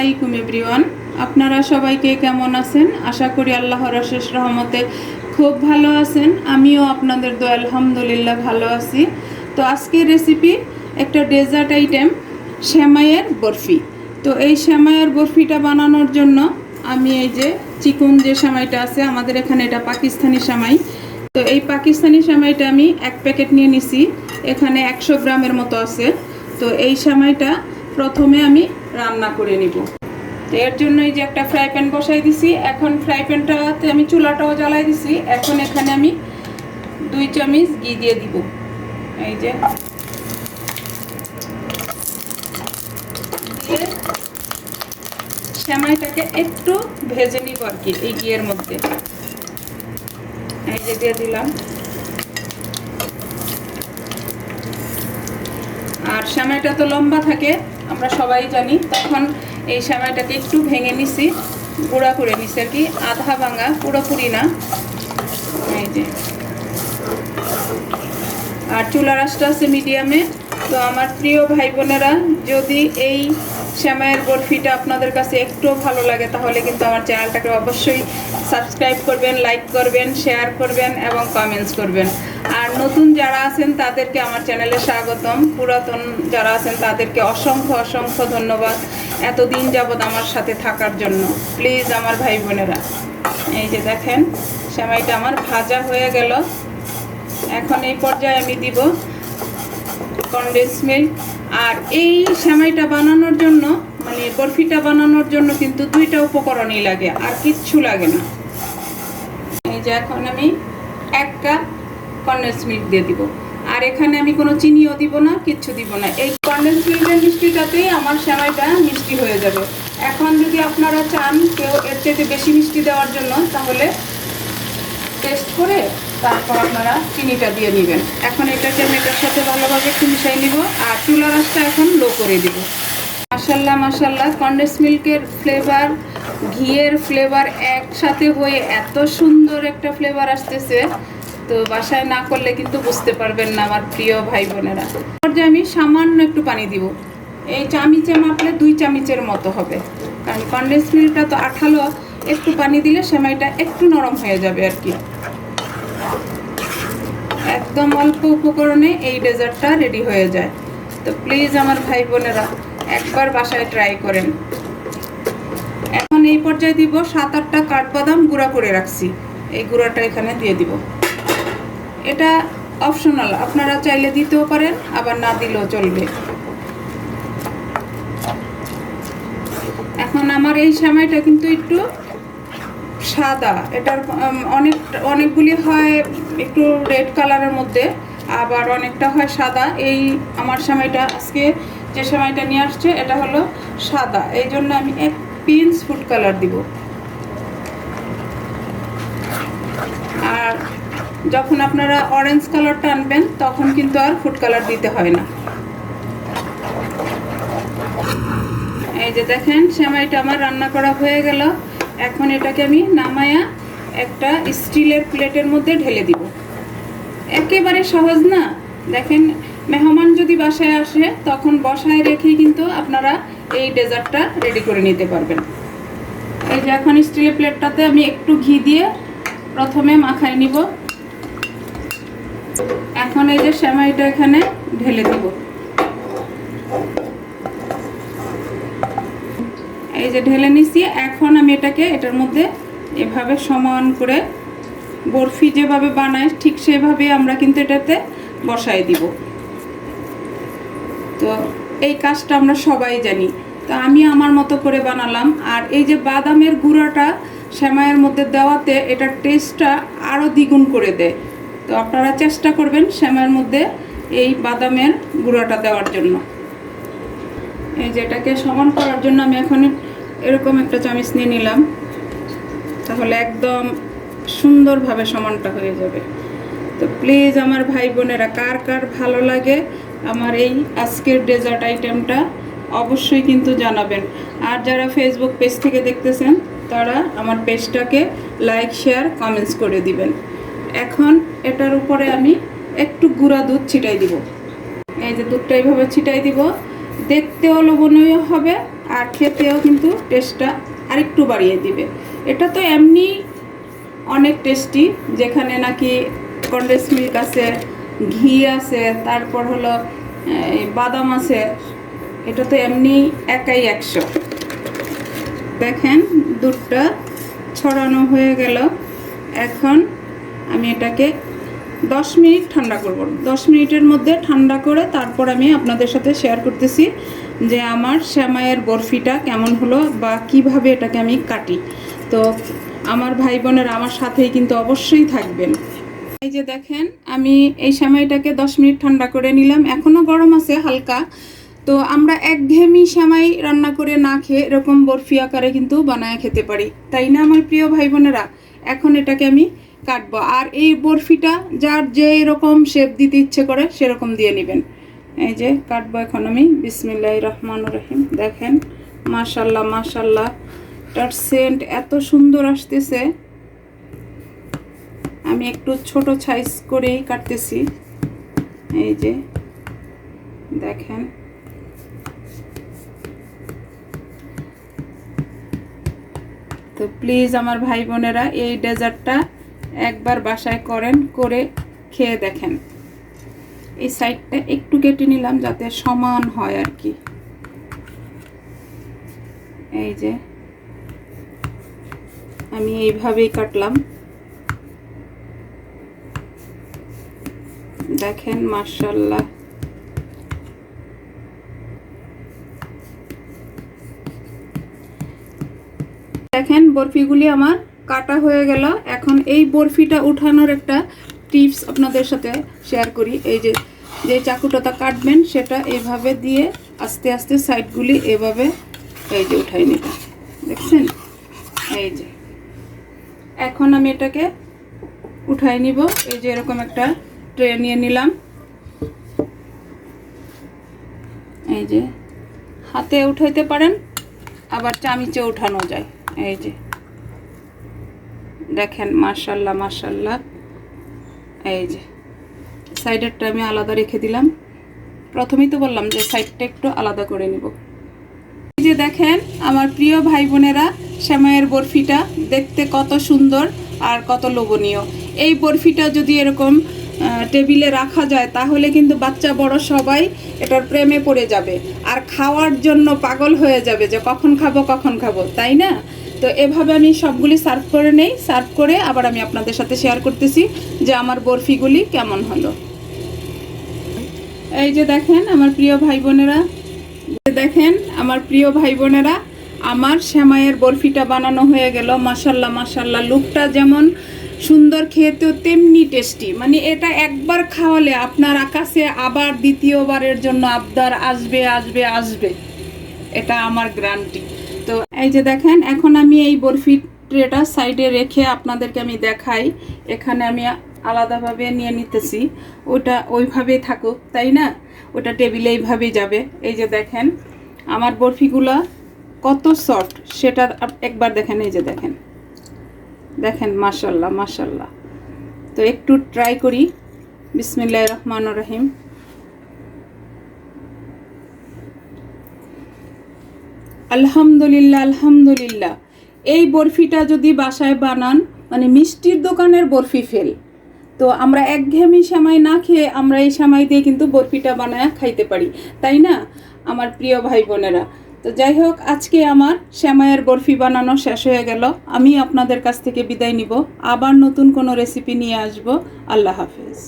আলাইকুম এভরিওয়ান, আপনারা সবাইকে কেমন আছেন? আশা করি আল্লাহর অশেষ রহমতে খুব ভালো আছেন। আমিও আপনাদের দোয়া আলহামদুলিল্লাহ ভালো আছি। তো আজকের রেসিপি একটা ডেজার্ট আইটেম, সেমাইয়ের বরফি। তো এই সেমাইয়ের বরফিটা বানানোর জন্য আমি এই যে চিকন যে সেমাইটা আছে, আমাদের এখানে এটা পাকিস্তানি সেমাই। তো এই পাকিস্তানি সেমাইটা আমি এক প্যাকেট নিয়ে নিছি, এখানে 100 গ্রামের মতো আছে। তো এই সেমাইটা প্রথমে আমি রান্না করে নিব। তো এর জন্য এই যে একটা ফ্রাই প্যান বসাই দিছি। এখন ফ্রাই প্যানটাতে আমি চুলাটাও জ্বালাই দিছি। এখন এখানে আমি 2 চামচ ঘি দিয়ে দিব। এই যে দিয়ে সেমাইটাকে একটু ভেজে নিব আর কি এই ঘিয়ের মধ্যে। এই যে দিয়ে দিলাম। আর সেমাইটা তো লম্বা থাকে, আমরা সবাই জানি। তখন এই সেমাইটাকে একটু ভেঙে নিছি, গুঁড়া করে নিছি আর কি, আধা ভাঙা, পুরোপুরি না। এই যে, আর চুলার আঁচটা আছে মিডিয়ামে। তো আমার প্রিয় ভাই বোনেরা, যদি এই সেমাইয়ের বরফিটা আপনাদের কাছে একটু ভালো লাগে তাহলে কিন্তু আমার চ্যানেলটাকে অবশ্যই সাবস্ক্রাইব করবেন, লাইক করবেন, শেয়ার করবেন এবং কমেন্টস করবেন। আর নতুন যারা আছেন তাদেরকে আমার চ্যানেলে স্বাগতম, পুরাতন যারা আছেন তাদেরকে অসংখ্য অসংখ্য ধন্যবাদ এতদিন যাবৎ আমার সাথে থাকার জন্য। প্লিজ আমার ভাই বোনেরা, এই যে দেখেন সেমাইটা আমার ভাজা হয়ে গেল। এখন এই পর্যায়ে আমি দিব কনডেন্স মিল্ক। আর এই সেমাইটা বানানোর জন্য, মানে বরফিটা বানানোর জন্য কিন্তু 2টা উপকরণই লাগে, আর কিচ্ছু লাগে না। এই যে এখন আমি 1 কাপ কনডেন্স মিল্ক দিয়ে দিব। আর এখানে আমি কোনো চিনিও দিব না, কিচ্ছু দিব না। এই কনডেন্স মিল্কের মিষ্টিটাতেই আমার সেমাইটা মিষ্টি হয়ে যাবে। এখন যদি আপনারা চান কেউ এর চাইতে বেশি মিষ্টি দেওয়ার জন্য, তাহলে টেস্ট করে তারপর আপনারা চিনিটা দিয়ে নেবেন। এখন এটাকে আমি এটার সাথে ভালোভাবে একটু মিশিয়ে নিব। আর চুলার আঁচটা এখন লো করে দিব। মাশাল্লাহ মাশাল্লাহ, কনডেন্স মিল্কের ফ্লেভার, ঘিয়ের ফ্লেভার একসাথে হয়ে এত সুন্দর একটা ফ্লেভার আসতেছে। তো বাসায় না করলে কিন্তু বুঝতে পারবেন না আমার প্রিয় ভাই বোনেরা। পর্যায়ে আমি সামান্য একটু পানি দিব। এই চামচে মাপলে 2 চামচের মতো হবে, কারণ কনডেন্স মিল্কটা তো আঠালো। একটু পানি দিলে সেমাইটা একটু নরম হয়ে যাবে আর কি। একদম অল্প উপকরণে এই ডেজার্টটা রেডি হয়ে যায়। তো প্লিজ আমার ভাই বোনেরা একবার বাসায় ট্রাই করেন। এখন এই পর্যায়ে দিব 7-8টা কাঠবাদাম গুঁড়া করে রাখছি, এই গুঁড়াটা এখানে দিয়ে দিব। এটা অপশনাল, আপনারা চাইলে দিতেও পারেন, আবার না দিলেও চলবে। এখন আমার এই সেমাইটা কিন্তু একটু সাদা, এটার অনেকগুলি হয় একটু রেড কালারের মধ্যে, আবার অনেকটা হয় সাদা। এই আমার সেমাইটা আজকে যে সেমাইটা নিয়ে আসছে এটা হলো সাদা, এই জন্য আমি 1 পিঞ্চ ফুড কালার দিব। আর যখন আপনারা অরেঞ্জ কালারটা আনবেন তখন কিন্তু আর ফুড কালার দিতে হয় না। এই যে দেখেন সেমাইটা আমার রান্না করা হয়ে গেল। এখন এটাকে আমি নামায়া একটা স্টিলের প্লেটের মধ্যে ঢেলে দিব। একেবারে সহজ না? দেখেন, মেহমান যদি বাসায় আসে তখন বসায় রেখেই কিন্তু আপনারা এই ডেজার্টটা রেডি করে নিতে পারবেন। এই যে এখন স্টিলের প্লেটটাতে আমি একটু ঘি দিয়ে প্রথমে মাখায় নিব। এখন এই যে সেমাইটা এখানে ঢেলে দিব। এই যে ঢেলে নিছি। এখন আমি এটাকে এটার মধ্যে এভাবে সমান করে, বরফি যেভাবে বানায় ঠিক সেভাবে আমরা কিন্তু এটাতে বসাই দিব। তো এই কাজটা আমরা সবাই জানি। তো আমি আমার মতো করে বানালাম। আর এই যে বাদামের গুঁড়াটা সেমাইয়ের মধ্যে দেওয়াতে এটার টেস্টটা আরও দ্বিগুণ করে দেয়। তো আপনারা চেষ্টা করবেন সেমাইয়ের মধ্যে এই বাদামের গুঁড়াটা দেওয়ার জন্য। এই যে এটাকে সমান করার জন্য আমি এখন এরকম একটা চামচ নিয়ে নিলাম, তাহলে একদম সুন্দরভাবে সমানটা হয়ে যাবে। তো প্লিজ আমার ভাই বোনেরা, কার কার ভালো লাগে আমার এই আজকের ডেজার্ট আইটেমটা অবশ্যই কিন্তু জানাবেন। আর যারা ফেসবুক পেজ থেকে দেখতেছেন তারা আমার পেজটাকে লাইক, শেয়ার, কমেন্টস করে দিবেন। এখন এটার উপরে আমি একটু গুঁড়া দুধ ছিটাই দিব। এই যে দুধটা এইভাবে ছিটাই দিব। দেখতেও লোভনীয় হবে আর খেতেও কিন্তু টেস্টটা আরেকটু বাড়িয়ে দিবে। এটা তো এমনি অনেক টেস্টি, যেখানে নাকি কনডেন্স মিল্ক আছে, ঘি আছে, তারপর হলো বাদাম আছে, এটা তো এমনি একাই 100। দেখেন দুধটা ছড়ানো হয়ে গেল। এখন আমি এটাকে 10 মিনিট ঠান্ডা করব। 10 মিনিটের মধ্যে ঠান্ডা করে তারপর আমি আপনাদের সাথে শেয়ার করতেছি যে আমার সেমাইয়ের বরফিটা কেমন হলো বা কিভাবে এটাকে আমি কাটি। তো আমার ভাই বোনেরা আমার সাথেই কিন্তু অবশ্যই থাকবেন। এই যে দেখেন আমি এই সেমাইটাকে 10 মিনিট ঠান্ডা করে নিলাম, এখনও গরম আছে হালকা। তো আমরা একঘেয়েমি সেমাই রান্না করে না খেয়ে এরকম বরফি আকারে কিন্তু বানায় খেতে পারি, তাই না আমার প্রিয় ভাই বোনেরা? এখন এটাকে আমি কাটবো, আর এই বরফিটা যার যে এরকম শেপ দিতে ইচ্ছে করে সেরকম দিয়ে নেবেন। এই যে কাটবো এখন আমি। বিসমিল্লাহির রহমানির রহিম। দেখেন মাশাল্লাহ মাশাল্লাহ, তার সেন্ট এত সুন্দর আসতেছে। আমি একটু ছোট সাইজ করেই কাটতেছি। এই যে দেখেন, তো প্লিজ আমার ভাই বোনেরা এই ডেজার্টটা একবার বাসায় করেন, করে খেয়ে দেখেন। এই সাইডটা একটু কেটে নিলাম যাতে সমান হয় আর কি। এই যে আমি এইভাবেই কাটলাম। দেখেন মাশাআল্লাহ, দেখেন বরফিগুলি আমার কাটা হয়ে গেল। এখন এই বরফিটা উঠানোর একটা টিপস আপনাদের সাথে শেয়ার করি। এই যে যে চাকুটা কাটবেন সেটা এইভাবে দিয়ে আস্তে আস্তে সাইডগুলি এভাবে এই যে উঠাই নেবেন, দেখছেন? এই যে এখন আমি এটাকে উঠাই নিব। এই যে এরকম একটা ট্রে নিয়ে নিলাম। এই যে হাতে উঠাইতে পারেন, আবার চামিচে উঠানো যায়। এই যে দেখেন মাশাল্লাহ মাশাল্লাহ। এই যে সাইডেরটা আমি আলাদা রেখে দিলাম। প্রথমেই তো বললাম যে সাইডটা একটু আলাদা করে নিব। এই যে দেখেন আমার প্রিয় ভাই বোনেরা, সেমাইয়ের বরফিটা দেখতে কত সুন্দর আর কত লোভনীয়। এই বরফিটা যদি এরকম টেবিলে রাখা যায় তাহলে কিন্তু বাচ্চা বড় সবাই এটার প্রেমে পড়ে যাবে আর খাওয়ার জন্য পাগল হয়ে যাবে যে কখন খাবো, তাই না? তো এভাবে আমি সবগুলি সার্ভ করে নেই। সার্ভ করে আবার আমি আপনাদের সাথে শেয়ার করতেছি যে আমার বরফিগুলি কেমন হলো। এই যে দেখেন আমার প্রিয় ভাই বোনেরা, দেখেন আমার প্রিয় ভাই বোনেরা, আমার সেমাইয়ের বরফিটা বানানো হয়ে গেল। মাশাল্লাহ মাশাল্লাহ, লুকটা যেমন সুন্দর, খেতেও তেমনি টেস্টি। মানে এটা একবার খাওয়ালে আপনার কাছে আবার দ্বিতীয়বারের জন্য আবদার আসবে আসবে আসবে, এটা আমার গ্যারান্টি। তো এই যে দেখেন এখন আমি এই বরফি ট্রেটা সাইডে রেখে আপনাদেরকে আমি দেখাই। এখানে আমি আলাদাভাবে নিয়ে নিতেছি, ওটা ওইভাবেই থাকুক, তাই না? ওটা টেবিলে এইভাবেই যাবে। এই যে দেখেন আমার বরফিগুলো কত সফট সেটা একবার দেখেন। এই যে দেখেন দেখেন মাশাল্লাহ মাশাল্লাহ। তো একটু ট্রাই করি। বিসমিল্লাহির রহমানির রহিম। আলহামদুলিল্লাহ আলহামদুলিল্লাহ। এই বরফিটা যদি বাসায় বানান, মানে মিষ্টির দোকানের বরফি ফেল। তো আমরা একঘেয়েমি সেমাই না খেয়ে আমরা এই সেমাই দিয়ে কিন্তু বরফিটা বানায় খাইতে পারি, তাই না আমার প্রিয় ভাই বোনেরা? তো যাই হোক, আজকে আমার সেমাইয়ের বরফি বানানো শেষ হয়ে গেল। আমি আপনাদের কাছ থেকে বিদায় নিব, আবার নতুন কোনো রেসিপি নিয়ে আসব। আল্লাহ হাফেজ।